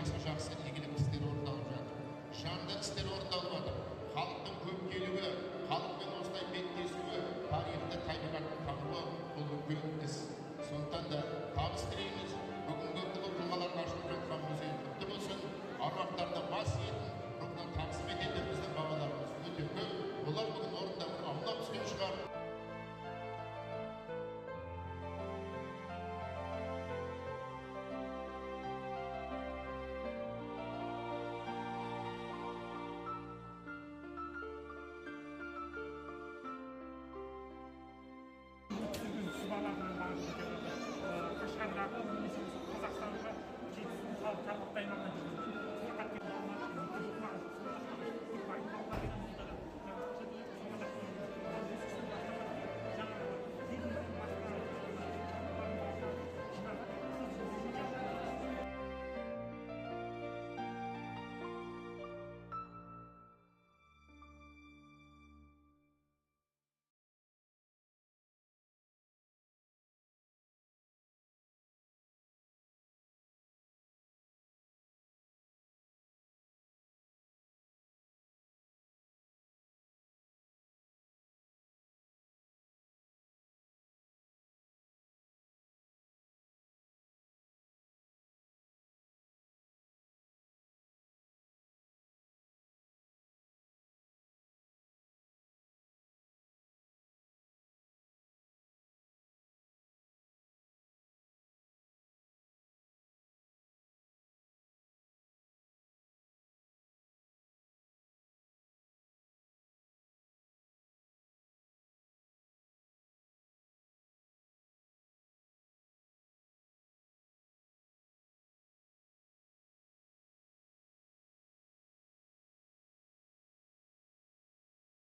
жақсы игілік істер орындалып жатыр. Жанды істер орындалып жатыр. Халықтың көп келуі, халықпен осылай беттесуі, тарихты табиғаттың табуы бұл үлкен іс. Сондықтан да табыс тілейміз. Бүгінгі ұлы тұлғаларға ашылып жатқан музей құтты болсын. Аруақтарына бас иетін, рухына тағзым ететін біздің бабаларымыз өте көп. Олар бүгін орында аунап түскен шығар. Қашқардағы немесе Қазақстанға жетісу халыққа аймағына